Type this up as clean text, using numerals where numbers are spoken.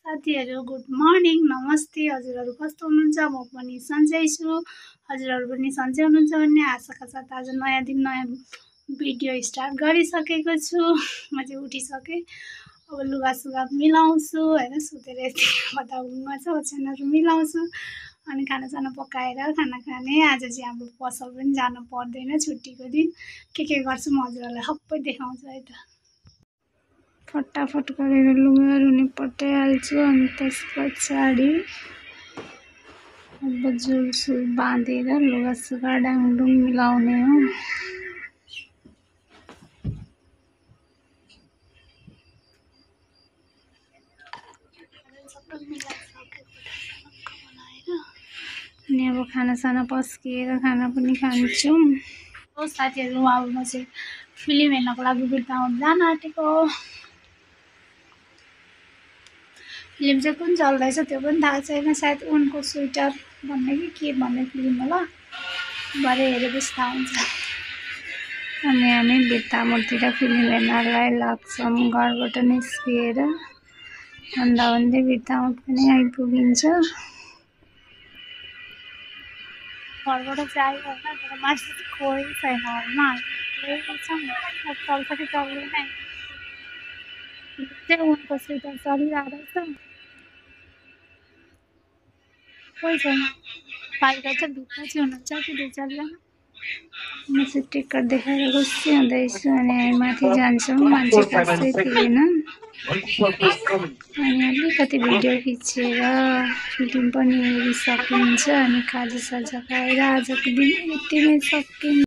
साथीहरू good morning नमस्ते। हजुरहरू कस्तो हुनुहुन्छ? म पनि सन्चै छु। हजुरहरू पनि सन्चै हुनुहुन्छ भन्ने आशाका साथ आज नयाँ दिन नयाँ भिडियो स्टार्ट गरिसकेको छु। म चाहिँ उठिसकेँ, अब लुगासुगा मिलाउँछु होइन, सुतेर यति बताउनुमा छ ओछ्यानहरू मिलाउँछु अनि खानासाना पकाएर खाना खाने। आज चाहिँ हाम्रो पसल पनि जानु पर्दैन, छुट्टीको दिन। के गर्छु म हजुरहरूलाई सबै देखाउँछु है त। फटाफट गरेर लुगाहरू निपटाइहाल्छु अनि त्यस पछाडि अब झुलसुल बाँधेर लुगासुगा डाङडुङ मिलाउने हो। अनि अब खानासाना पस्किएर खाना पनि खान्छौँ। हो साथीहरू, अब म चाहिँ फिल्म हेर्नको लागि बिर्तामोड जान आँटेको। फिल्म चाहिँ कुन चल्दैछ त्यो पनि थाहा छैन, सायद उनको स्वेटर भन्ने कि के भन्ने फिल्म होला, भरे हेरेपछि थाहा हुन्छ। अनि हामी बिर्तामोडतिर फिल्म हेर्नलाई लाग्छौँ घरबाट निस्किएर। भन्दा बिर्तामोड पनि आइपुगिन्छ। घरबाट चाहिँ आयो होइन, तर मान्छे कोही छैन घरमा, चल्छ कि चल्दैन। चाहिँ उनको स्वेटर चलिरहेको रहेछ, कोही छैन बाहिर, चाहिँ भित्र चाहिँ हुनुहुन्छ कि दुईजना। म चाहिँ टिकट देखाएर खुसी हुँदैछु अनि हामी माथि जान्छौँ, मान्छे खासै थिएन। अनि अलिकति भिडियो खिचेर फिल्म पनि हेरिसकिन्छ अनि खाजासाजा खाएर आजको दिन यति नै सकिन्छ।